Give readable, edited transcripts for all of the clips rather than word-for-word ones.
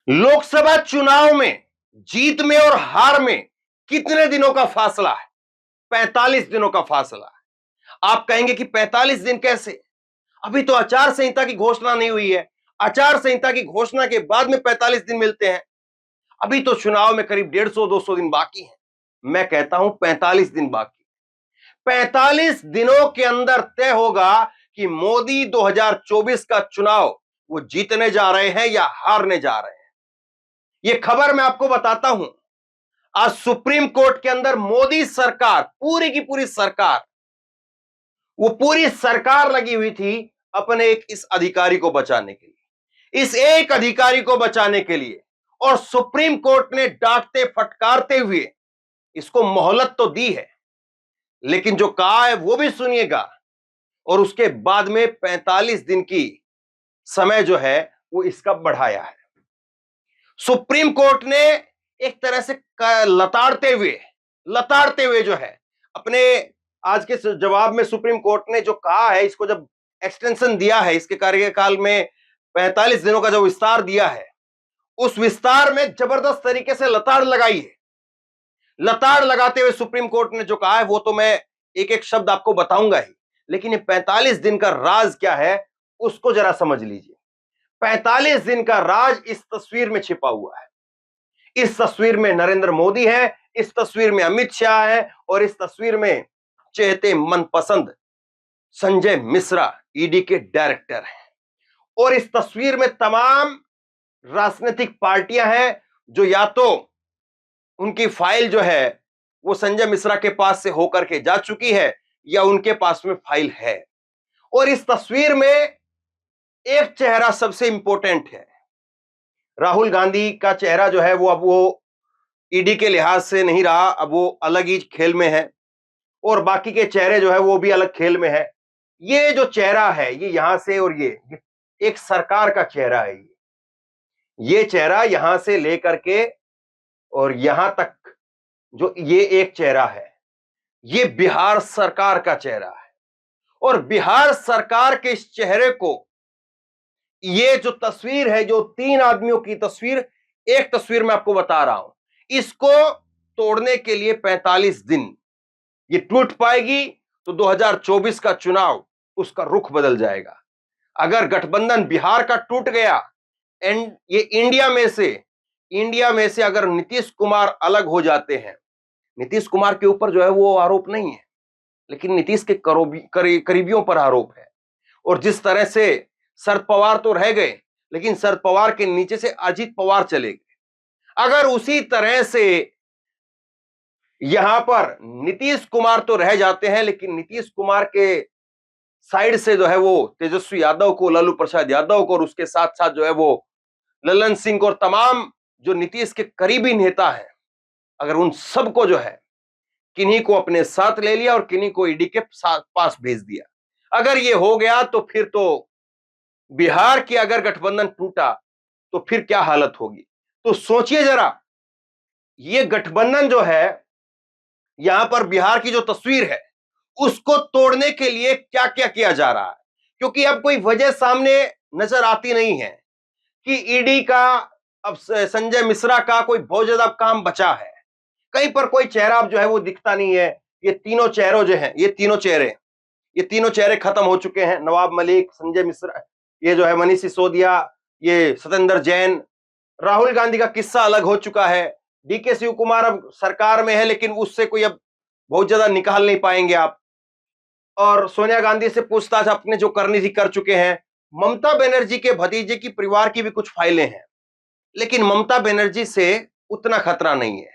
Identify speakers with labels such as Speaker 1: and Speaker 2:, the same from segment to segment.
Speaker 1: लोकसभा चुनाव में जीत में और हार में कितने दिनों का फासला है? 45 दिनों का फासला है। आप कहेंगे कि 45 दिन कैसे? अभी तो आचार संहिता की घोषणा नहीं हुई है। आचार संहिता की घोषणा के बाद में 45 दिन मिलते हैं। अभी तो चुनाव में करीब 150-200 दिन बाकी है। मैं कहता हूं 45 दिन बाकी। 45 दिनों के अंदर तय होगा कि मोदी 2024 का चुनाव वो जीतने जा रहे हैं या हारने जा रहे हैं। यह खबर मैं आपको बताता हूं। आज सुप्रीम कोर्ट के अंदर मोदी सरकार, पूरी की पूरी सरकार, वो पूरी सरकार लगी हुई थी अपने एक इस अधिकारी को बचाने के लिए, इस एक अधिकारी को बचाने के लिए। और सुप्रीम कोर्ट ने डांटते फटकारते हुए इसको मोहलत तो दी है, लेकिन जो कहा है वो भी सुनिएगा। और उसके बाद में 45 दिन की समय जो है वो इसका बढ़ाया है। सुप्रीम कोर्ट ने एक तरह से लताड़ते हुए जो है अपने आज के जवाब में सुप्रीम कोर्ट ने जो कहा है, इसको जब एक्सटेंशन दिया है, इसके कार्यकाल में 45 दिनों का जो विस्तार दिया है, उस विस्तार में जबरदस्त तरीके से लताड़ लगाई है। लताड़ लगाते हुए सुप्रीम कोर्ट ने जो कहा है वो तो मैं एक एक शब्द आपको बताऊंगा ही, लेकिन ये 45 दिन का राज क्या है उसको जरा समझ लीजिए। 45 दिन का राज इस तस्वीर में छिपा हुआ है। इस तस्वीर में नरेंद्र मोदी है, इस तस्वीर में अमित शाह है, और इस तस्वीर में चहेते मनपसंद संजय मिश्रा ईडी के डायरेक्टर हैं। और इस तस्वीर में तमाम राजनीतिक पार्टियां हैं जो या तो उनकी फाइल जो है वो संजय मिश्रा के पास से होकर के जा चुकी है या उनके पास में फाइल है। और इस तस्वीर में एक चेहरा सबसे इंपॉर्टेंट है। राहुल गांधी का चेहरा जो है वो अब वो ईडी के लिहाज से नहीं रहा, अब वो अलग ही खेल में है, और बाकी के चेहरे जो है वो भी अलग खेल में है। ये जो चेहरा है ये यहां से, और ये एक सरकार का चेहरा है। ये चेहरा यहां से लेकर के और यहां तक जो ये एक चेहरा है, ये बिहार सरकार का चेहरा है। और बिहार सरकार के इस चेहरे को, ये जो तस्वीर है, जो 3 आदमियों की तस्वीर, एक तस्वीर मैं आपको बता रहा हूं, इसको तोड़ने के लिए 45 दिन ये टूट पाएगी तो 2024 का चुनाव उसका रुख बदल जाएगा। अगर गठबंधन बिहार का टूट गया एंड ये इंडिया में से अगर नीतीश कुमार अलग हो जाते हैं, नीतीश कुमार के ऊपर जो है वो आरोप नहीं है, लेकिन नीतीश के करीबियों पर आरोप है। और जिस तरह से शरद पवार तो रह गए, लेकिन शरद पवार के नीचे से अजित पवार चले गए, अगर उसी तरह से यहां पर नीतीश कुमार तो रह जाते हैं, लेकिन नीतीश कुमार के साइड से जो है वो तेजस्वी यादव को, लालू प्रसाद यादव को, और उसके साथ साथ जो है वो ललन सिंह को, और तमाम जो नीतीश के करीबी नेता हैं, अगर उन सबको जो है किन्हीं को अपने साथ ले लिया और किन्हीं को ईडी के पास भेज दिया, अगर ये हो गया तो फिर तो बिहार की अगर गठबंधन टूटा तो फिर क्या हालत होगी। तो सोचिए जरा, ये गठबंधन जो है, यहां पर बिहार की जो तस्वीर है उसको तोड़ने के लिए क्या क्या किया जा रहा है, क्योंकि अब कोई वजह सामने नजर आती नहीं है कि ईडी का, अब संजय मिश्रा का कोई बहुत ज्यादा काम बचा है। कहीं पर कोई चेहरा अब जो है वो दिखता नहीं है। ये तीनों चेहरों जो हैं, ये तीनों चेहरे खत्म हो चुके हैं। नवाब मलिक, संजय मिश्रा, ये जो है मनीष सिसोदिया, ये सत्येंद्र जैन, राहुल गांधी का किस्सा अलग हो चुका है। डीके शिव कुमार अब सरकार में है, लेकिन उससे कोई अब बहुत ज्यादा निकाल नहीं पाएंगे आप। और सोनिया गांधी से पूछताछ अपने जो करनी थी कर चुके हैं। ममता बनर्जी के भतीजे की परिवार की भी कुछ फाइलें हैं, लेकिन ममता बनर्जी से उतना खतरा नहीं है,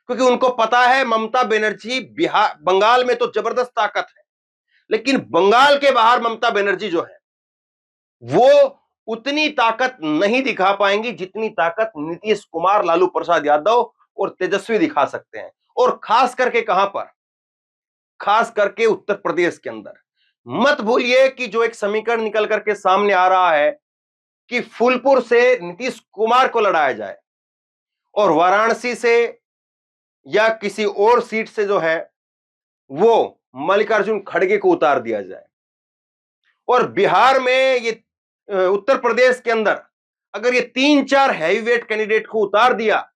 Speaker 1: क्योंकि उनको पता है ममता बनर्जी बंगाल में तो जबरदस्त ताकत है, लेकिन बंगाल के बाहर ममता बनर्जी जो है वो उतनी ताकत नहीं दिखा पाएंगी जितनी ताकत नीतीश कुमार, लालू प्रसाद यादव और तेजस्वी दिखा सकते हैं। और खास करके कहां पर, खास करके उत्तर प्रदेश के अंदर। मत भूलिए कि जो एक समीकरण निकल करके सामने आ रहा है कि फूलपुर से नीतीश कुमार को लड़ाया जाए और वाराणसी से या किसी और सीट से जो है वो मल्लिकार्जुन खड़गे को उतार दिया जाए। और बिहार में ये उत्तर प्रदेश के अंदर अगर ये 3-4 हैवीवेट कैंडिडेट को उतार दिया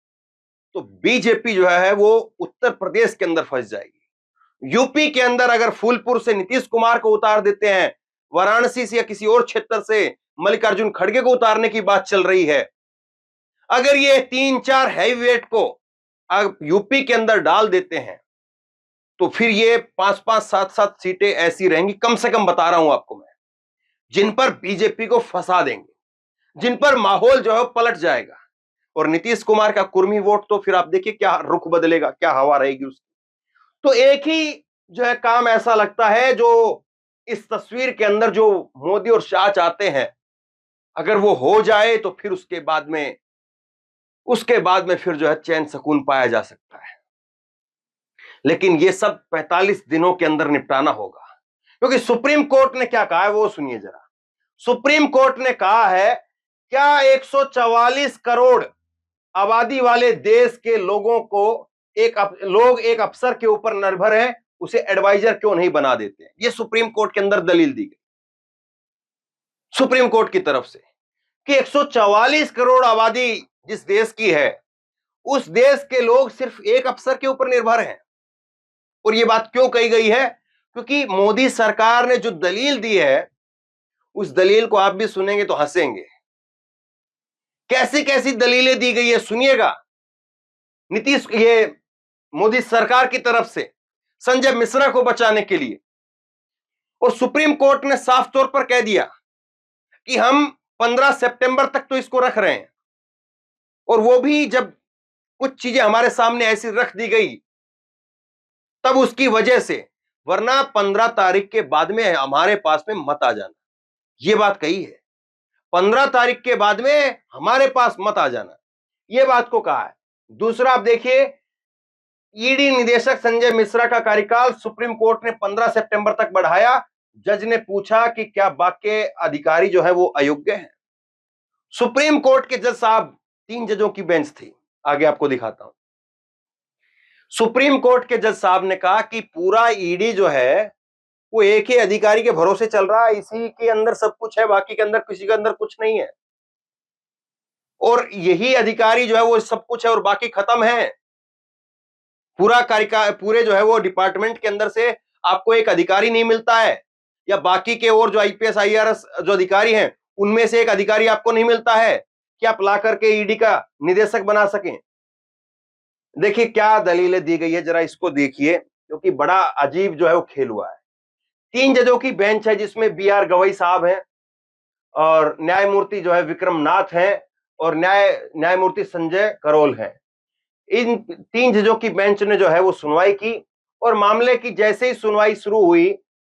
Speaker 1: तो बीजेपी जो है वो उत्तर प्रदेश के अंदर फंस जाएगी। यूपी के अंदर अगर फूलपुर से नीतीश कुमार को उतार देते हैं, वाराणसी से या किसी और क्षेत्र से मल्लिकार्जुन खड़गे को उतारने की बात चल रही है, अगर ये 3-4 हैवीवेट को यूपी के अंदर डाल देते हैं तो फिर ये 5-5, 7-7 सीटें ऐसी रहेंगी, कम से कम बता रहा हूं आपको मैं, जिन पर बीजेपी को फंसा देंगे, जिन पर माहौल जो है पलट जाएगा। और नीतीश कुमार का कुर्मी वोट तो फिर आप देखिए क्या रुख बदलेगा, क्या हवा रहेगी उसकी। तो एक ही जो है काम ऐसा लगता है जो इस तस्वीर के अंदर जो मोदी और शाह चाहते हैं, अगर वो हो जाए तो फिर उसके बाद में फिर जो है चैन सुकून पाया जा सकता है। लेकिन ये सब 45 दिनों के अंदर निपटाना होगा, क्योंकि सुप्रीम कोर्ट ने क्या कहा है वो सुनिए जरा। सुप्रीम कोर्ट ने कहा है क्या 144 करोड़ आबादी वाले देश के लोगों को एक अफसर के ऊपर निर्भर है, उसे एडवाइजर क्यों नहीं बना देते हैं? ये सुप्रीम कोर्ट के अंदर दलील दी गई सुप्रीम कोर्ट की तरफ से कि 144 करोड़ आबादी जिस देश की है, उस देश के लोग सिर्फ एक अफसर के ऊपर निर्भर हैं। और यह बात क्यों कही गई है? क्योंकि मोदी सरकार ने जो दलील दी है, उस दलील को आप भी सुनेंगे तो हंसेंगे। कैसी कैसी दलीलें दी गई है सुनिएगा। ये मोदी सरकार की तरफ से संजय मिश्रा को बचाने के लिए, और सुप्रीम कोर्ट ने साफ तौर पर कह दिया कि हम 15 सितंबर तक तो इसको रख रहे हैं, और वो भी जब कुछ चीजें हमारे सामने ऐसी रख दी गई तब उसकी वजह से, वरना 15 तारीख के बाद में हमारे पास में मत आ जाना, ये बात कही है। 15 तारीख के बाद में हमारे पास मत आ जाना, ये बात को कहा है। दूसरा आप देखिए, ईडी निदेशक संजय मिश्रा का कार्यकाल सुप्रीम कोर्ट ने 15 सितंबर तक बढ़ाया। जज ने पूछा कि क्या बाकी अधिकारी जो है वो अयोग्य हैं। सुप्रीम कोर्ट के जज साहब, 3 जजों की बेंच थी, आगे आपको दिखाता हूं। सुप्रीम कोर्ट के जज साहब ने कहा कि पूरा ईडी जो है वो एक ही अधिकारी के भरोसे चल रहा है, इसी के अंदर सब कुछ है, बाकी के अंदर किसी के अंदर कुछ नहीं है, और यही अधिकारी जो है वो सब कुछ है और बाकी खत्म है। पूरा कार्यकाल, पूरे जो है वो डिपार्टमेंट के अंदर से आपको एक अधिकारी नहीं मिलता है, या बाकी के और जो आईपीएस आईआरएस जो अधिकारी हैं उनमें से एक अधिकारी आपको नहीं मिलता है कि आप ला करके ईडी का निदेशक बना सकें। देखिए क्या दलीलें दी गई है, जरा इसको देखिए, क्योंकि बड़ा अजीब जो है वो खेल हुआ है। 3 जजों की बेंच है जिसमें बीआर गवई साहब हैं, और न्यायमूर्ति जो है विक्रम नाथ हैं, और न्यायमूर्ति संजय करोल हैं। इन 3 जजों की बेंच ने जो है वो सुनवाई की, और मामले की जैसे ही सुनवाई शुरू हुई,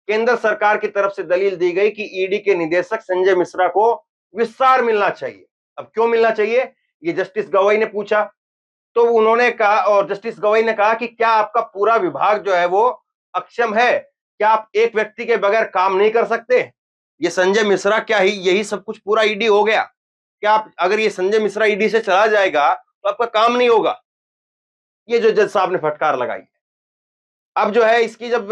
Speaker 1: केंद्र सरकार की तरफ से दलील दी गई कि ईडी के निदेशक संजय मिश्रा को विस्तार मिलना चाहिए। अब क्यों मिलना चाहिए, ये जस्टिस गवई ने पूछा, तो उन्होंने कहा, और जस्टिस गवई ने कहा कि क्या आपका पूरा विभाग जो है वो अक्षम है, क्या आप एक व्यक्ति के बगैर काम नहीं कर सकते? ये संजय मिश्रा क्या ही यही सब कुछ पूरा ईडी हो गया? क्या आप, अगर ये संजय मिश्रा ईडी से चला जाएगा तो आपका काम नहीं होगा? ये जो जज साहब ने फटकार लगाई। अब जो है इसकी जब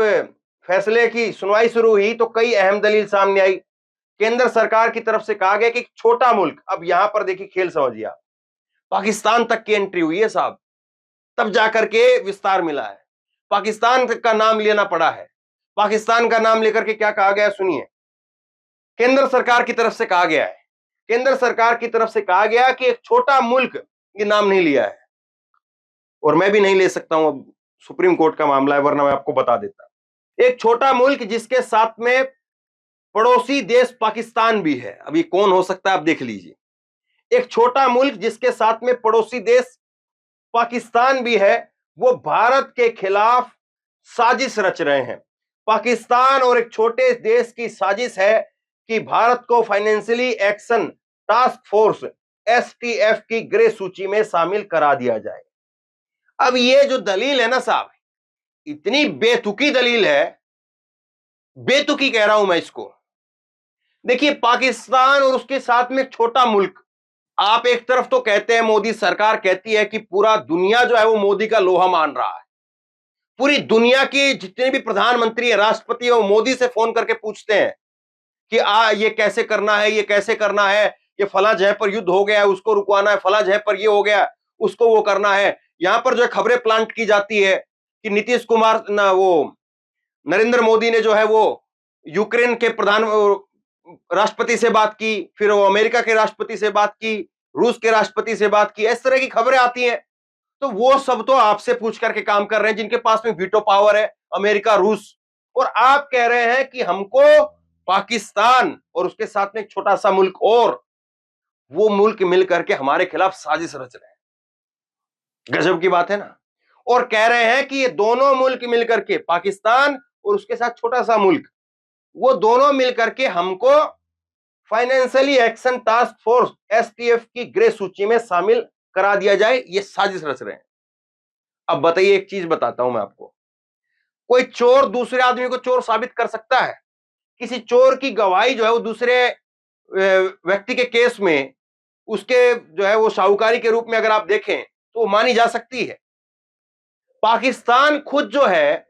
Speaker 1: फैसले की सुनवाई शुरू हुई तो कई अहम दलील सामने आई। केंद्र सरकार की तरफ से कहा गया कि छोटा मुल्क, अब यहां पर देखिए खेल समझिए आप, पाकिस्तान तक की एंट्री हुई है साहब, तब जाकर के विस्तार मिला है। पाकिस्तान का नाम लेना पड़ा है। पाकिस्तान का नाम लेकर के क्या कहा गया सुनिए। केंद्र सरकार की तरफ से कहा गया है, केंद्र सरकार की तरफ से कहा गया कि एक छोटा मुल्क, ये नाम नहीं लिया है, और मैं भी नहीं ले सकता हूं, अब सुप्रीम कोर्ट का मामला है, वरना मैं आपको बता देता। एक छोटा मुल्क जिसके साथ में पड़ोसी देश पाकिस्तान भी है। अब ये कौन हो सकता है आप देख लीजिए। एक छोटा मुल्क जिसके साथ में पड़ोसी देश पाकिस्तान भी है, वो भारत के खिलाफ साजिश रच रहे हैं। पाकिस्तान और एक छोटे देश की साजिश है कि भारत को financially action task force STF की ग्रे सूची में शामिल करा दिया जाए। अब ये जो दलील है ना साहब, इतनी बेतुकी दलील है, बेतुकी कह रहा हूं मैं इसको। देखिए पाकिस्तान और उसके साथ में एक छोटा मुल्क, आप एक तरफ तो कहते हैं, मोदी सरकार कहती है कि पूरा दुनिया जो है वो मोदी का लोहा मान रहा है। पूरी दुनिया के जितने भी प्रधानमंत्री है, राष्ट्रपति है, वो मोदी से फोन करके पूछते हैं कि ये कैसे करना है, ये कैसे करना है, ये फला जगह पर युद्ध हो गया है, उसको रुकवाना है, फला जगह पर ये हो गया, उसको वो करना है। यहां पर जो है खबरें प्लांट की जाती है कि नीतीश कुमार ना वो नरेंद्र मोदी ने जो है वो यूक्रेन के प्रधान राष्ट्रपति से बात की, फिर वो अमेरिका के राष्ट्रपति से बात की, रूस के राष्ट्रपति से बात की, इस तरह की खबरें आती हैं। तो वो सब तो आपसे पूछ करके काम कर रहे हैं जिनके पास में वीटो पावर है, अमेरिका, रूस। और आप कह रहे हैं कि हमको पाकिस्तान और उसके साथ में एक छोटा सा मुल्क और, वो मुल्क मिल करके हमारे खिलाफ साजिश रच रहे हैं। गजब की बात है ना। और कह रहे हैं कि ये दोनों मुल्क मिलकर के, पाकिस्तान और उसके साथ छोटा सा मुल्क, वो दोनों मिलकर के हमको financially action task force STF की ग्रे सूची में शामिल करा दिया जाए, ये साजिश रच रहे हैं। अब बताइए, एक चीज बताता हूं मैं आपको, कोई चोर दूसरे आदमी को चोर साबित कर सकता है? किसी चोर की गवाही जो है वो दूसरे व्यक्ति के केस में उसके जो है वो साहूकारी के रूप में अगर आप देखें तो मानी जा सकती है। पाकिस्तान खुद जो है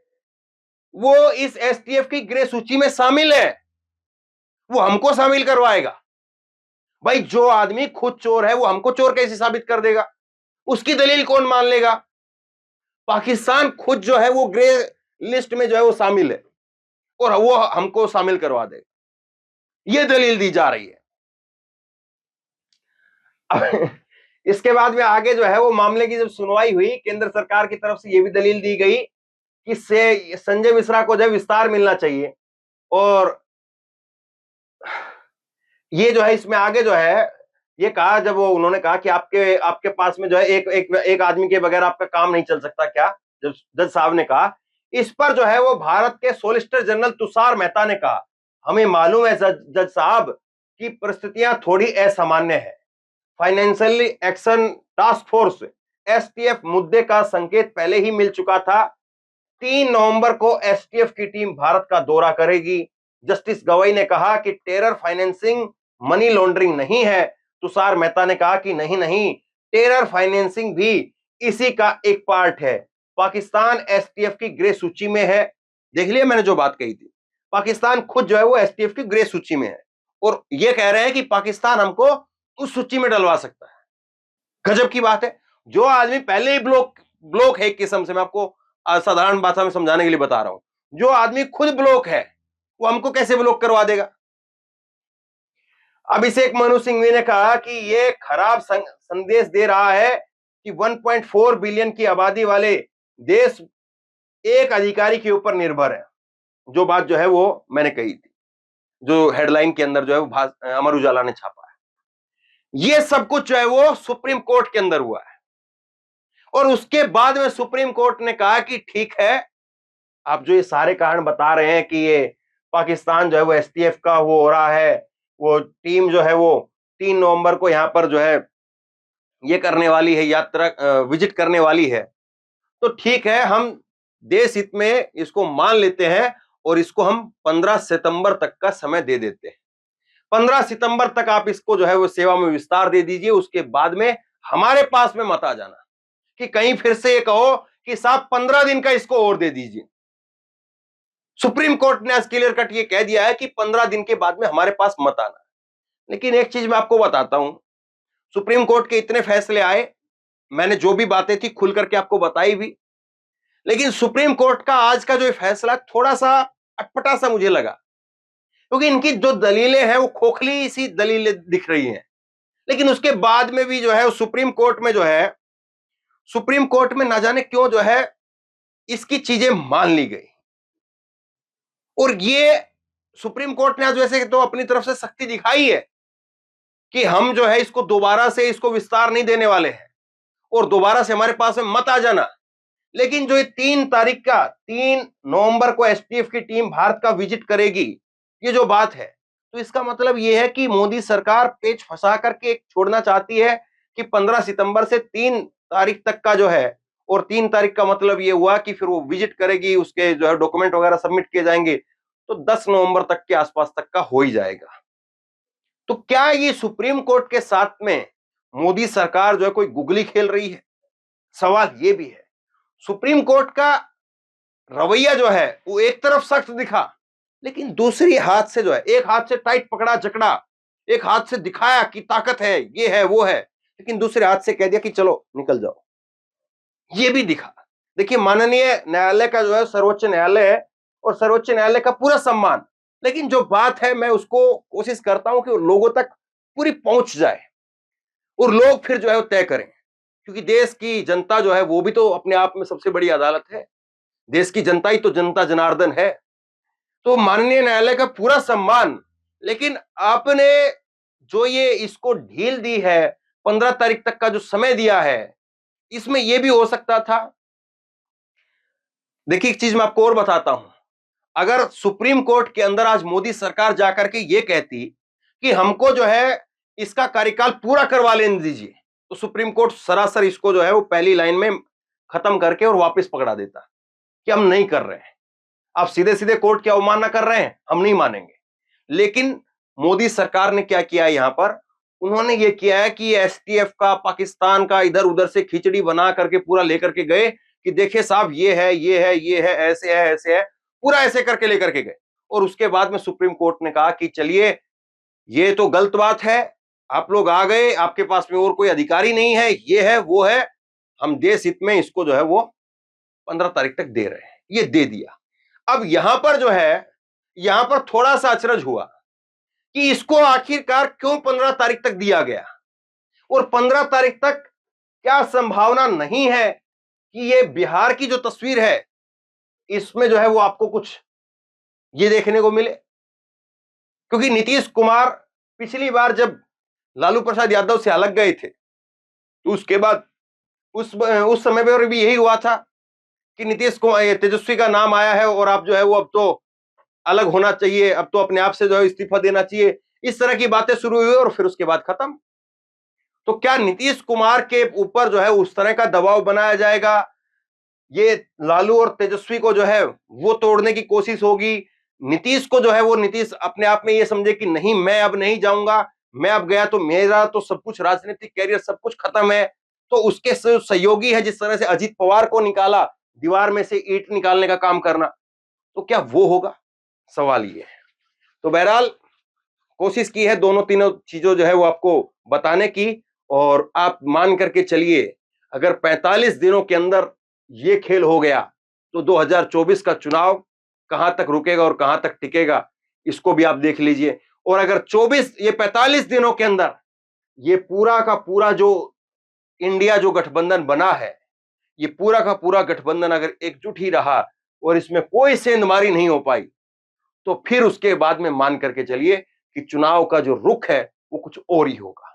Speaker 1: वो इस एसटीएफ की ग्रे सूची में शामिल है, वो हमको शामिल करवाएगा। भाई, जो आदमी खुद चोर है वो हमको चोर कैसे साबित कर देगा? उसकी दलील कौन मान लेगा? पाकिस्तान खुद जो है वो ग्रे लिस्ट में जो है वो शामिल है और वो हमको शामिल करवा देगा, ये दलील दी जा रही है। इसके बाद में आगे जो है वो मामले की जब सुनवाई हुई, केंद्र सरकार की तरफ से ये भी दलील दी गई कि संजय मिश्रा को जो है विस्तार मिलना चाहिए। और ये जो है इसमें आगे जो है ये कहा, जब वो उन्होंने कहा कि आपके आपके पास में जो है एक आदमी के बगैर आपका काम नहीं चल सकता क्या, जब जज साहब ने कहा, इस पर जो है वो भारत के सॉलिसिटर जनरल तुषार मेहता ने कहा, हमें मालूम है जज साहब की परिस्थितियां थोड़ी असामान्य है। Financial action task force STF मुद्दे का संकेत पहले ही मिल चुका था। 3 नवंबर को एसटीएफ की टीम भारत का दौरा करेगी। जस्टिस गवई ने कहा कि टेरर फाइनेंसिंग मनी लॉन्ड्रिंग नहीं है। तुषार मेहता ने कहा कि नहीं नहीं, टेरर फाइनेंसिंग भी इसी का एक पार्ट है। पाकिस्तान एसटीएफ की ग्रे सूची में है। देख लिया मैंने जो बात कही थी, पाकिस्तान खुद जो है वो एसटीएफ की ग्रे सूची में है और ये कह रहे हैं कि पाकिस्तान हमको उस सूची में डलवा सकता है। गजब की बात है। जो आदमी पहले ही ब्लॉक है, एक किस्म से मैं आपको साधारण भाषा में समझाने के लिए बता रहा हूं, जो आदमी खुद ब्लॉक है वो हमको कैसे ब्लॉक करवा देगा? अभिषेक मनु सिंघवी ने कहा कि ये खराब संदेश दे रहा है कि 1.4 बिलियन की आबादी वाले देश एक अधिकारी के ऊपर निर्भर है। जो बात जो है वो मैंने कही थी, जो हेडलाइन के अंदर जो है वो अमर उजाला ने छापा है, ये सब कुछ जो है वो सुप्रीम कोर्ट के अंदर हुआ है। और उसके बाद में सुप्रीम कोर्ट ने कहा कि ठीक है, आप जो ये सारे कारण बता रहे हैं कि ये पाकिस्तान जो है वो एसटीएफ का वो हो रहा है, वो टीम जो है वो 3 नवंबर को यहां पर जो है ये करने वाली है, यात्रा विजिट करने वाली है, तो ठीक है, हम देश हित में इसको मान लेते हैं और इसको हम 15 सितंबर तक का समय दे देते हैं। 15 सितंबर तक आप इसको जो है वो सेवा में विस्तार दे दीजिए। उसके बाद में हमारे पास में मत आ जाना कि कहीं फिर से ये कहो कि साहब 15 दिन का इसको और दे दीजिए। सुप्रीम कोर्ट ने आज क्लियर कट ये कह दिया है कि 15 दिन के बाद में हमारे पास मत आना। लेकिन एक चीज मैं आपको बताता हूं, सुप्रीम कोर्ट के इतने फैसले आए, मैंने जो भी बातें थी खुल करके आपको बताई भी, लेकिन सुप्रीम कोर्ट का आज का जो फैसला थोड़ा सा अटपटा सा मुझे लगा, क्योंकि इनकी जो दलीलें हैं वो खोखली सी दलीलें दिख रही हैं। लेकिन उसके बाद में भी जो है सुप्रीम कोर्ट में जो है, सुप्रीम कोर्ट में ना जाने क्यों जो है इसकी चीजें मान ली गई। और ये सुप्रीम कोर्ट ने आज वैसे तो अपनी तरफ से सख्ती दिखाई है कि हम जो है इसको दोबारा से इसको विस्तार नहीं देने वाले हैं और दोबारा से हमारे पास में मत आ जाना। लेकिन जो ये 3 नवंबर को एसटीएफ की टीम भारत का विजिट करेगी, ये जो बात है, तो इसका मतलब ये है कि मोदी सरकार पेच फंसा करके छोड़ना चाहती है कि 15 सितंबर से 3 तारीख तक का जो है, और 3 तारीख का मतलब ये हुआ कि फिर वो विजिट करेगी, उसके जो है डॉक्यूमेंट वगैरह सबमिट किए जाएंगे, तो 10 नवंबर तक के आसपास तक का हो ही जाएगा। तो क्या ये सुप्रीम कोर्ट के साथ में मोदी सरकार जो है कोई गुगली खेल रही है? सवाल ये भी है। सुप्रीम कोर्ट का रवैया जो है वो एक तरफ सख्त दिखा, लेकिन दूसरी हाथ से जो है, एक हाथ से टाइट पकड़ा जकड़ा, एक हाथ से दिखाया कि ताकत है, ये है, वो है, लेकिन दूसरे हाथ से कह दिया कि चलो निकल जाओ। ये भी दिखा। देखिए, माननीय न्यायालय का जो है सर्वोच्च न्यायालय है और सर्वोच्च न्यायालय का पूरा सम्मान, लेकिन जो बात है मैं उसको कोशिश करता हूं कि लोगों तक पूरी पहुंच जाए और लोग फिर जो है वो तय करें, क्योंकि देश की जनता जो है वो भी तो अपने आप में सबसे बड़ी अदालत है। देश की जनता ही तो जनता जनार्दन है। तो माननीय न्यायालय का पूरा सम्मान, लेकिन आपने जो ये इसको ढील दी है, 15 तारीख तक का जो समय दिया है, इसमें यह भी हो सकता था। देखिए, एक चीज मैं आपको और बताता हूं, अगर सुप्रीम कोर्ट के अंदर आज मोदी सरकार जाकर के ये कहती कि हमको जो है इसका कार्यकाल पूरा करवा लेने दीजिए, तो सुप्रीम कोर्ट सरासर इसको जो है वो पहली लाइन में खत्म करके और वापस पकड़ा देता कि हम नहीं कर रहे हैं, आप सीधे सीधे कोर्ट की अवमानना कर रहे हैं, हम नहीं मानेंगे। लेकिन मोदी सरकार ने क्या किया यहां पर, उन्होंने ये किया है कि एसटीएफ का, पाकिस्तान का इधर उधर से खिचड़ी बना करके पूरा लेकर के गए कि देखिए साहब ये है, ये है, ये है, ऐसे है, पूरा ऐसे करके लेकर के गए। और उसके बाद में सुप्रीम कोर्ट ने कहा कि चलिए ये तो गलत बात है, आप लोग आ गए, आपके पास में और कोई अधिकारी नहीं है, ये है, वो है, हम देश हित में इसको जो है वो 15 तारीख तक दे रहे हैं, ये दे दिया। अब यहां पर जो है, यहां पर थोड़ा सा अचरज हुआ कि इसको आखिरकार क्यों 15 तारीख तक दिया गया, और 15 तारीख तक क्या संभावना नहीं है कि ये बिहार की जो तस्वीर है इसमें जो है वो आपको कुछ ये देखने को मिले। क्योंकि नीतीश कुमार पिछली बार जब लालू प्रसाद यादव से अलग गए थे, तो उसके बाद उस समय पर भी यही हुआ था कि नीतीश कुमार, तेजस्वी का नाम आया है और आप जो है वो अब तो अलग होना चाहिए, अब तो अपने आप से जो है इस्तीफा देना चाहिए, इस तरह की बातें शुरू हुई और फिर उसके बाद खत्म। तो क्या नीतीश कुमार के ऊपर जो है उस तरह का दबाव बनाया जाएगा, ये लालू और तेजस्वी को जो है वो तोड़ने की कोशिश होगी, नीतीश को जो है वो नीतीश अपने आप में ये समझे कि नहीं मैं अब नहीं जाऊंगा, मैं अब गया तो मेरा तो सब कुछ राजनीतिक कैरियर सब कुछ खत्म है। तो उसके सहयोगी है, जिस तरह से अजीत पवार को निकाला, दीवार में से ईंट निकालने का काम करना, तो क्या वो होगा, सवाल ये है। तो बहरहाल कोशिश की है दोनों तीनों चीजों जो है वो आपको बताने की, और आप मान करके चलिए अगर 45 दिनों के अंदर ये खेल हो गया तो 2024 का चुनाव कहां तक रुकेगा और कहां तक टिकेगा, इसको भी आप देख लीजिए। और अगर 45 दिनों के अंदर ये पूरा का पूरा जो इंडिया जो गठबंधन बना है, ये पूरा का पूरा गठबंधन अगर एकजुट ही रहा और इसमें कोई सेंधमारी नहीं हो पाई, तो फिर उसके बाद में मान करके चलिए कि चुनाव का जो रुख है वो कुछ और ही होगा।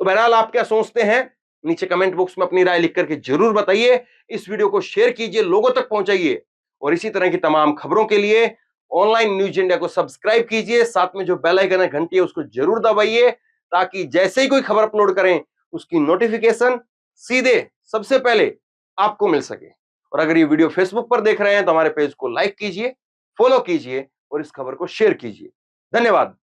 Speaker 1: तो बहरहाल आप क्या सोचते हैं, नीचे कमेंट बॉक्स में अपनी राय लिख करके जरूर बताइए। इस वीडियो को शेयर कीजिए, लोगों तक पहुंचाइए, और इसी तरह की तमाम खबरों के लिए ऑनलाइन न्यूज इंडिया को सब्सक्राइब कीजिए, साथ में जो बेल आइकन है घंटी है उसको जरूर दबाइए, ताकि जैसे ही कोई खबर अपलोड करें उसकी नोटिफिकेशन सीधे सबसे पहले आपको मिल सके। और अगर ये वीडियो फेसबुक पर देख रहे हैं तो हमारे पेज को लाइक कीजिए, फॉलो कीजिए और इस खबर को शेयर कीजिए। धन्यवाद।